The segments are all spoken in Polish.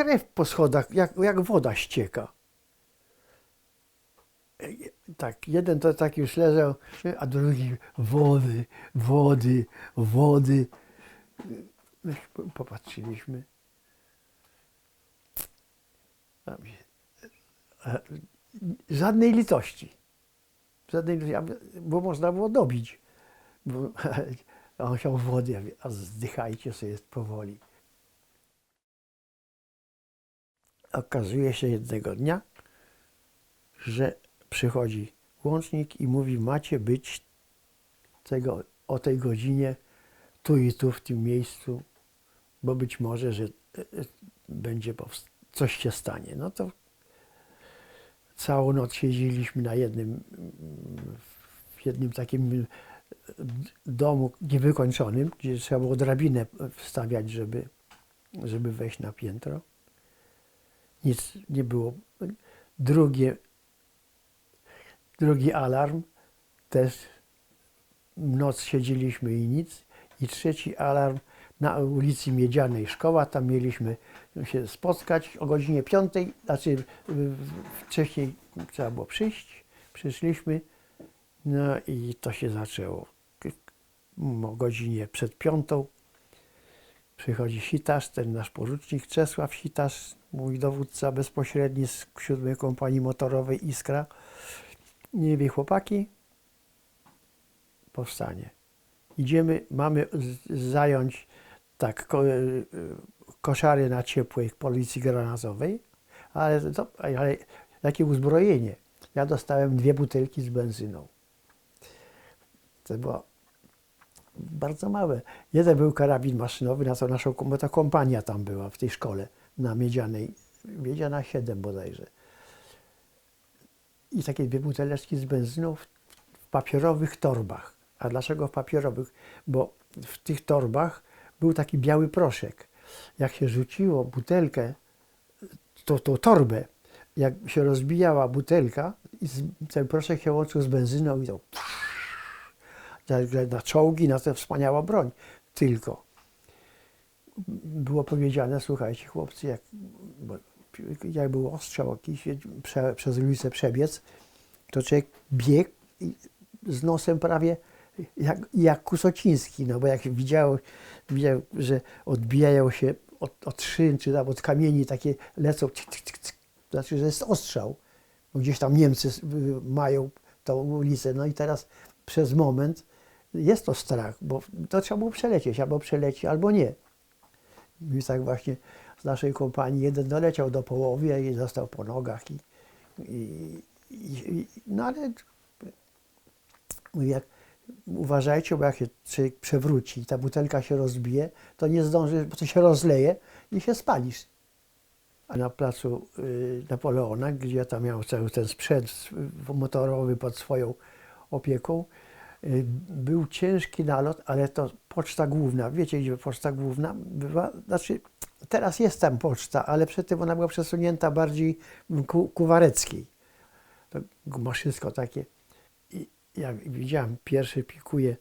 krew po schodach, jak woda ścieka. Tak, jeden to tak już leżał, a drugi wody, wody, wody. No i popatrzyliśmy. Żadnej litości. Żadnej litości, bo można było dobić. Bo, a on chciał wody, ja mówię, a zdychajcie sobie powoli. Okazuje się jednego dnia, że przychodzi łącznik i mówi, macie być o tej godzinie tu i tu w tym miejscu, bo być może, że będzie coś się stanie. No to całą noc siedzieliśmy w jednym takim domu niewykończonym, gdzie trzeba było drabinę wstawiać, żeby wejść na piętro. Nic nie było. Drugi alarm, też noc siedzieliśmy i nic. I trzeci alarm na ulicy Miedzianej szkoła, tam mieliśmy się spotkać o godzinie 5, znaczy wcześniej trzeba było przyjść. Przyszliśmy, no i to się zaczęło. O godzinie przed 5 przychodzi Sitarz, ten nasz porucznik Czesław Sitarz, mój dowódca bezpośredni z 7. Kompanii Motorowej Iskra. Nie wie, chłopaki, powstanie. Idziemy, mamy zająć tak koszary na ciepłej policji granatowej, ale jakie uzbrojenie. Ja dostałem 2 butelki z benzyną. To było bardzo małe. Jeden był karabin maszynowy, na to bo ta kompania tam była w tej szkole na Miedzianej, Miedziana 7 bodajże. I takie 2 buteleczki z benzyną w papierowych torbach. A dlaczego w papierowych? Bo w tych torbach był taki biały proszek. Jak się rzuciło butelkę, tą torbę, jak się rozbijała butelka, i ten proszek się łączył z benzyną i to na czołgi, na tę wspaniała broń. Tylko było powiedziane, słuchajcie chłopcy, jak był ostrzał jakiś, przez ulicę przebiec, to człowiek biegł z nosem prawie jak Kusociński, no bo jak widział, że odbijają się od szyn, czy tam od kamieni takie lecą, to znaczy, że jest ostrzał. Bo gdzieś tam Niemcy mają tą ulicę, no i teraz przez moment jest to strach, bo to trzeba było przelecieć, albo przeleci, albo nie. I tak właśnie z naszej kompanii jeden doleciał do połowy i został po nogach. No ale mówię, uważajcie, bo jak się człowiek przewróci i ta butelka się rozbije, to nie zdąży, bo to się rozleje i się spalisz. A na placu Napoleona, gdzie ja tam miałem cały ten sprzęt motorowy pod swoją opieką, był ciężki nalot, ale to poczta główna. Wiecie, gdzie poczta główna bywa? Znaczy, teraz jest tam poczta, ale przedtem ona była przesunięta bardziej ku Wareckiej. To maszysko takie. I jak widziałem, pierwszy pikuje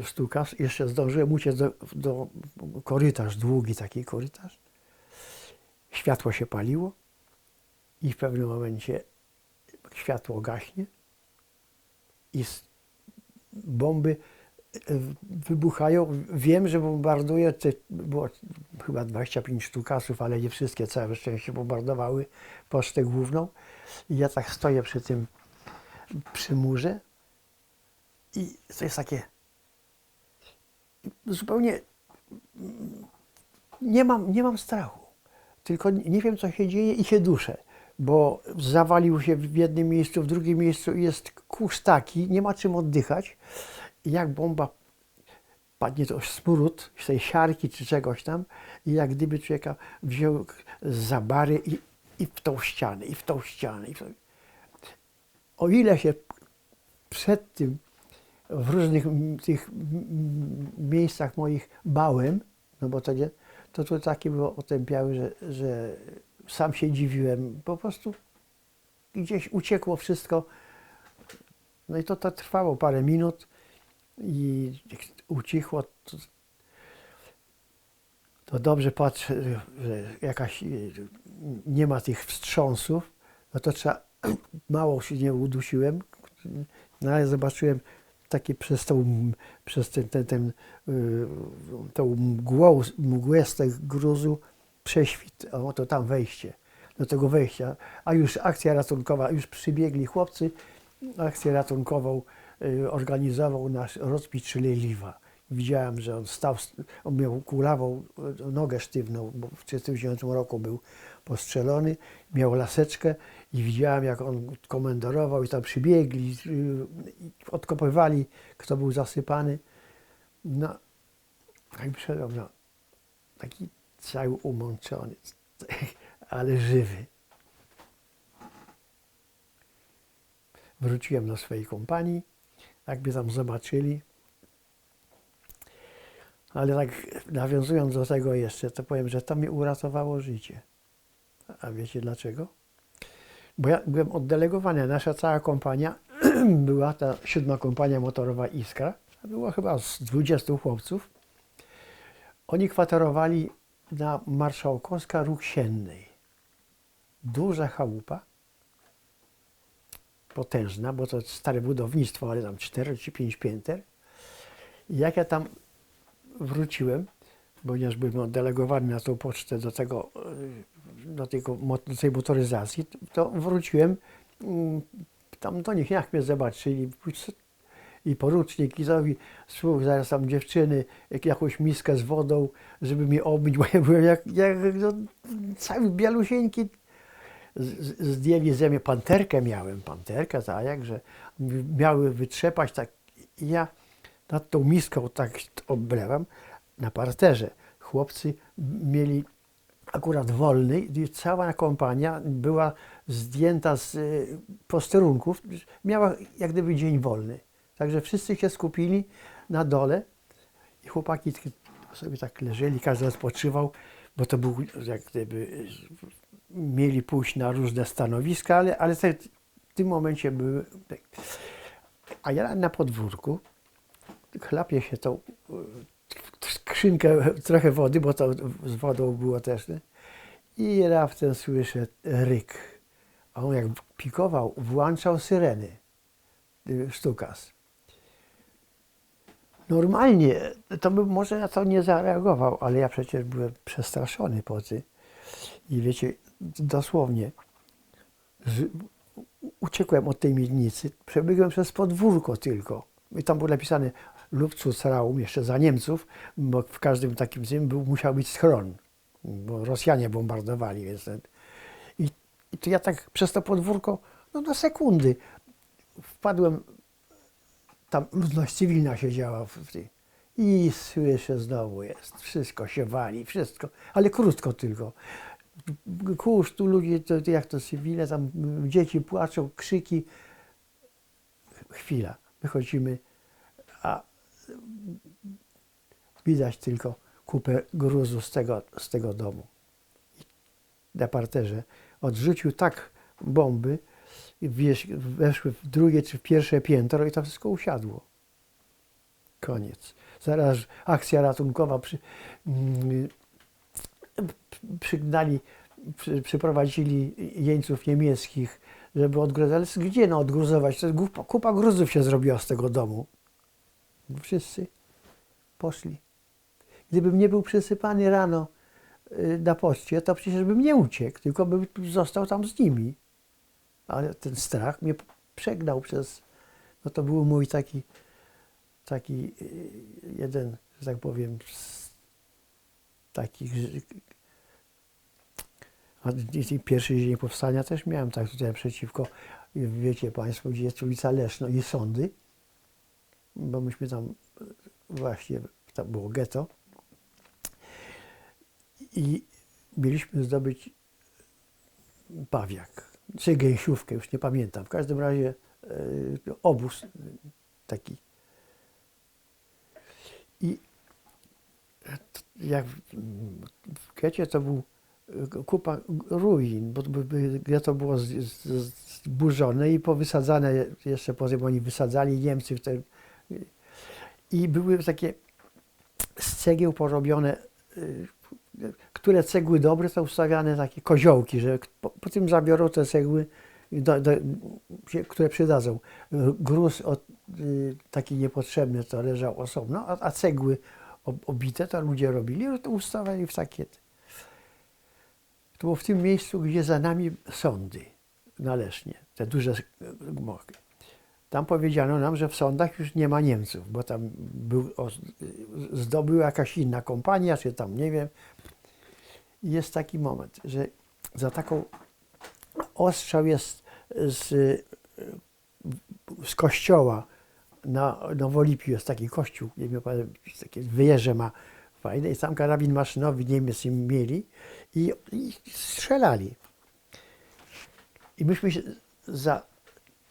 stukas, jeszcze zdążyłem uciec do korytarz, długi taki korytarz. Światło się paliło i w pewnym momencie światło gaśnie i bomby wybuchają. Wiem, że bombarduje, było chyba 25 sztukasów, ale nie wszystkie, całe szczęście bombardowały pocztę główną. I ja tak stoję przy murze i to jest takie zupełnie nie mam strachu, tylko nie wiem, co się dzieje i się duszę, bo zawalił się w jednym miejscu, w drugim miejscu i jest kurz taki, nie ma czym oddychać. I jak bomba padnie, to smród z tej siarki czy czegoś tam i jak gdyby człowieka wziął za bary i w tą ścianę, i w tą ścianę. O ile się przed tym w różnych tych miejscach moich bałem, no bo to takie było otępiałe, że sam się dziwiłem. Po prostu gdzieś uciekło wszystko. No i to trwało parę minut i ucichło. to dobrze patrzę, że nie ma tych wstrząsów, no to trzeba, mało się nie udusiłem, no ale zobaczyłem takie przez tą mgłę z tego gruzu prześwit, o to tam wejście, do tego wejścia, a już akcja ratunkowa, już przybiegli chłopcy, akcję ratunkową organizował nasz rozbicz Liwa. Widziałem, że on stał, on miał kulawą nogę sztywną, bo w 1939 roku był postrzelony, miał laseczkę i widziałem, jak on komendorował i tam przybiegli, odkopywali, kto był zasypany. No, jak przyszedłem, no, taki cały umączony, ale żywy. Wróciłem do swojej kompanii, jakby tam zobaczyli. Ale tak nawiązując do tego jeszcze, to powiem, że to mi uratowało życie. A wiecie dlaczego? Bo ja byłem oddelegowany. Nasza cała kompania była ta 7. kompania motorowa Iskra. Było chyba z 20 chłopców. Oni kwaterowali na Marszałkowska Róg Siennej. Duża chałupa. Potężna, bo to stare budownictwo, ale tam 4 czy 5 pięter. I jak ja tam wróciłem, ponieważ byłem oddelegowany na tą pocztę do tej motoryzacji, to wróciłem tam do nich, jak mnie zobaczyli i porucznik, i zrobi, słuch, zaraz tam dziewczyny, jakąś miskę z wodą, żeby mnie obmyć, bo ja byłem jak no, cały bielusieńki. Zdjęli ze mnie panterkę, panterkę, tak jakże miały wytrzepać, tak, i ja nad tą miską tak oblewam na parterze. Chłopcy mieli akurat wolny i cała kompania była zdjęta z posterunków, miała jak gdyby dzień wolny. Także wszyscy się skupili na dole i chłopaki sobie tak leżeli, każdy odpoczywał, bo to był jak gdyby, mieli pójść na różne stanowiska, ale w tym momencie były. A ja na podwórku chlapię się tą skrzynkę, trochę wody, bo to z wodą było też, nie? I raptem słyszę ryk. A on jak pikował, włączał syreny, sztukas. Normalnie, to bym może na to nie zareagował, ale ja przecież byłem przestraszony po tym. I wiecie, dosłownie, uciekłem od tej miednicy, przebiegłem przez podwórko tylko. I tam było napisane Luftschutzraum, jeszcze za Niemców, bo w każdym takim musiał być schron, bo Rosjanie bombardowali. Więc I to ja tak przez to podwórko, no na sekundy wpadłem, tam ludność cywilna siedziała w tej. I słyszę, znowu jest, wszystko się wali, wszystko, ale krótko tylko. Kurz, tu ludzie, to jak to cywile, tam dzieci płaczą, krzyki. Chwila, wychodzimy, a widać tylko kupę gruzu z tego domu. Na parterze odrzucił tak bomby, weszły w drugie czy w pierwsze piętro i to wszystko usiadło. Koniec. Zaraz akcja ratunkowa przyprowadzili jeńców niemieckich, żeby odgruzować. Ale gdzie odgruzować? To kupa gruzów się zrobiła z tego domu. Wszyscy poszli. Gdybym nie był przysypany rano na poczcie, to przecież bym nie uciekł, tylko bym został tam z nimi. Ale ten strach mnie przegnał no to był mój taki jeden, że tak powiem, z takich. Pierwszy dzień powstania też miałem tak tutaj przeciwko, wiecie Państwo, gdzie jest ulica Leszno i sądy, bo myśmy tam właśnie, tam było getto i mieliśmy zdobyć pawiak, czy gęsiówkę, już nie pamiętam, w każdym razie obóz taki. I jak w getcie to był kupa ruin, bo getto było zburzone i powysadzane, jeszcze potem oni wysadzali Niemcy i były takie z cegieł porobione które cegły dobre, to ustawiane takie koziołki, że po tym zabiorą te cegły, które przydadzą. Gruz taki niepotrzebny to leżał osobno, a cegły obite to ludzie robili, to ustawiali w takiety. To było w tym miejscu, gdzie za nami sądy na Lesznie, te duże gmochy. Tam powiedziano nam, że w sądach już nie ma Niemców, bo tam zdobyła jakaś inna kompania, czy tam nie wiem. I jest taki moment, że za taką ostrzał jest z kościoła na Nowolipiu, jest taki kościół, nie wiem, takie wyjeżdżę ma fajne i tam karabin maszynowy Niemiec im mieli i strzelali. I myśmy się za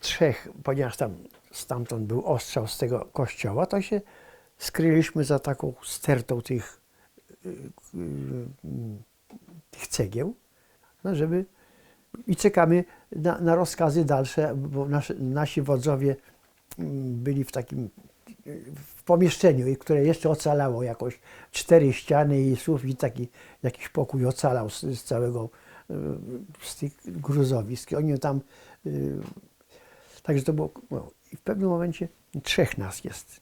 trzech, ponieważ tam stamtąd był ostrzał z tego kościoła, to się skryliśmy za taką stertą tych cegieł, no żeby i czekamy na rozkazy dalsze, bo nasi wodzowie byli w takim pomieszczeniu, które jeszcze ocalało jakoś 4 ściany i sufit, taki jakiś pokój ocalał z całego, z tych gruzowisk. Oni tam, także to było, no, i w pewnym momencie 3 nas jest.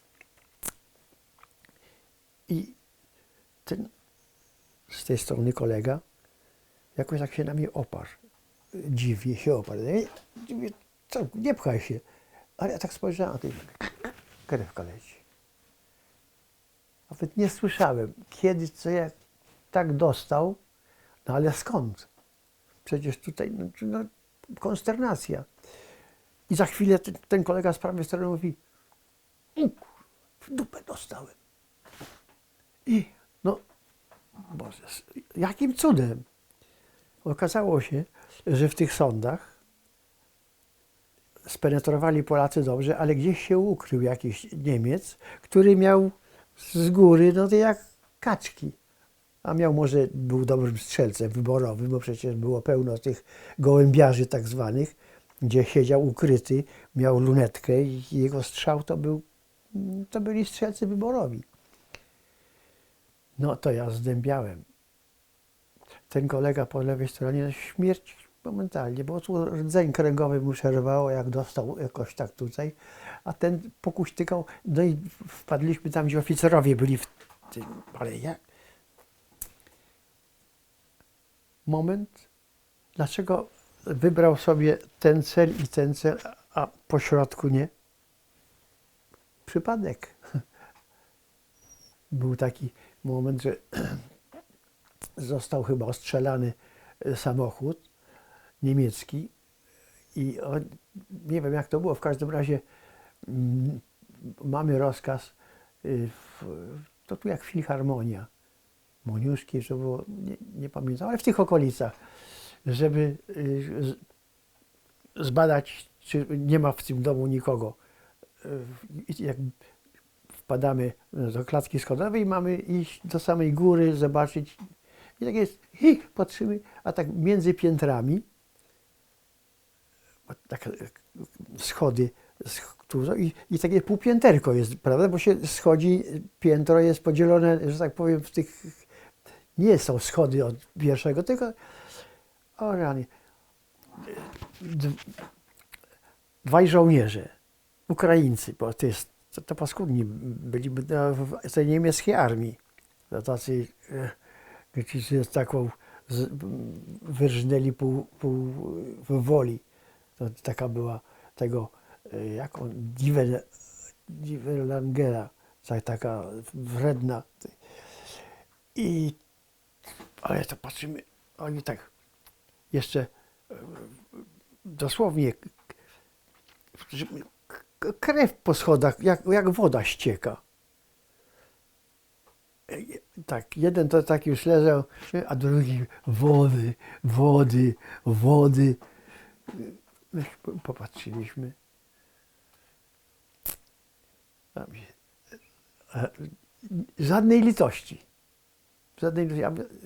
I ten z tej strony kolega jakoś tak się na mnie oparł. Dziwnie się oparł. Co, nie pchaj się. Ale ja tak spojrzałem, a ty krewka leci. Nawet nie słyszałem, kiedy, co jak tak dostał, no ale skąd? Przecież tutaj no, konsternacja. I za chwilę ten kolega z prawej strony mówi, w dupę dostałem. I no, Boże, jakim cudem? Okazało się, że w tych sądach spenetrowali Polacy dobrze, ale gdzieś się ukrył jakiś Niemiec, który miał z góry, no to jak kaczki. A może był dobrym strzelcem wyborowym, bo przecież było pełno tych gołębiarzy tak zwanych, gdzie siedział ukryty, miał lunetkę i jego strzał to byli strzelcy wyborowi. No to ja zdębiałem. Ten kolega po lewej stronie, śmierć momentalnie, bo tu rdzeń kręgowy mu przerwało, jak dostał jakoś tak tutaj, a ten pokuśtykał, no i wpadliśmy tam, gdzie oficerowie byli w tym, ale jak? Moment, dlaczego wybrał sobie ten cel i ten cel, a po środku nie? Przypadek. Był taki moment, że został chyba ostrzelany samochód niemiecki i nie wiem jak to było, w każdym razie mamy rozkaz, to tu jak filharmonia, Moniuszki, że było, nie pamiętam, ale w tych okolicach, żeby zbadać, czy nie ma w tym domu nikogo. Jak wpadamy do klatki schodowej, mamy iść do samej góry, zobaczyć. I tak jest, patrzymy, a tak między piętrami, tak schody, i takie półpięterko jest, prawda, bo się schodzi, piętro jest podzielone, że tak powiem, w tych, nie są schody od pierwszego, tylko, o rany, 2 żołnierze, Ukraińcy, bo to paskudni byli w tej niemieckiej armii, to tacy, którzy taką wyrżnęli pół woli. To taka była tego, jak on, Diverlangera, taka wredna. Ale to patrzymy, oni tak jeszcze dosłownie krew po schodach, jak woda ścieka. Tak, jeden to tak już leżał, a drugi wody. Popatrzyliśmy. Żadnej litości,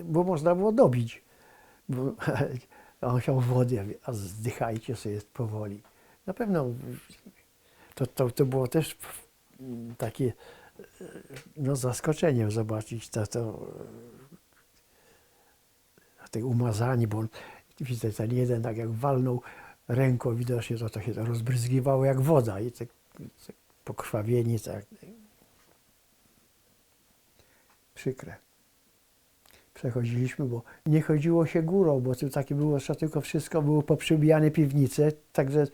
bo można było dobić. A on chciał wody, ja mówię, a zdychajcie sobie powoli. Na pewno to było też takie no, zaskoczeniem zobaczyć to. tej umazani, bo on, widzę, ten jeden tak jak walnął ręką widocznie, to się to rozbryzgiwało jak woda i tak pokrwawieni, tak. Przykre. Przechodziliśmy, bo nie chodziło się górą, bo tu takie było, że tylko wszystko było poprzybijane piwnice, także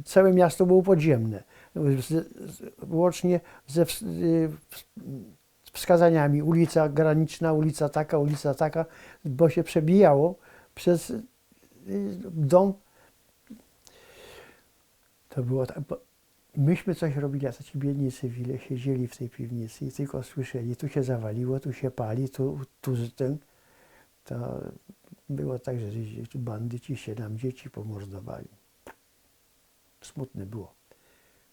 całe miasto było podziemne. Łącznie ze wskazaniami, ulica graniczna, ulica taka, bo się przebijało przez dom. To było tak, myśmy coś robili, a ci biedni cywile siedzieli w tej piwnicy i tylko słyszeli, tu się zawaliło, tu się pali, tu ten. To było tak, że bandyci się nam dzieci pomordowali. Smutne było.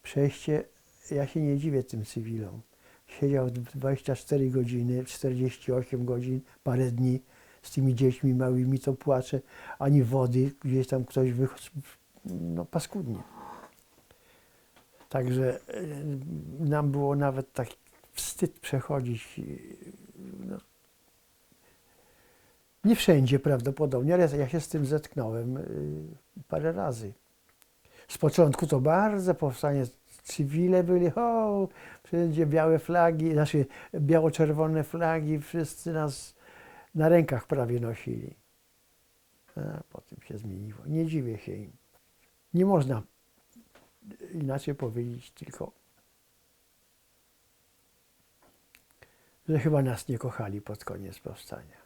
Przejście, ja się nie dziwię tym cywilom. Siedział 24 godziny, 48 godzin, parę dni z tymi dziećmi małymi, to płacze, ani wody, gdzieś tam ktoś no paskudnie. Także nam było nawet tak wstyd przechodzić. No. Nie wszędzie prawdopodobnie, ale ja się z tym zetknąłem parę razy. Z początku to bardzo powstanie, cywile byli, wszędzie białe flagi, znaczy biało-czerwone flagi, wszyscy nas na rękach prawie nosili. A potem się zmieniło. Nie dziwię się im. Nie można inaczej powiedzieć, tylko że chyba nas nie kochali pod koniec powstania.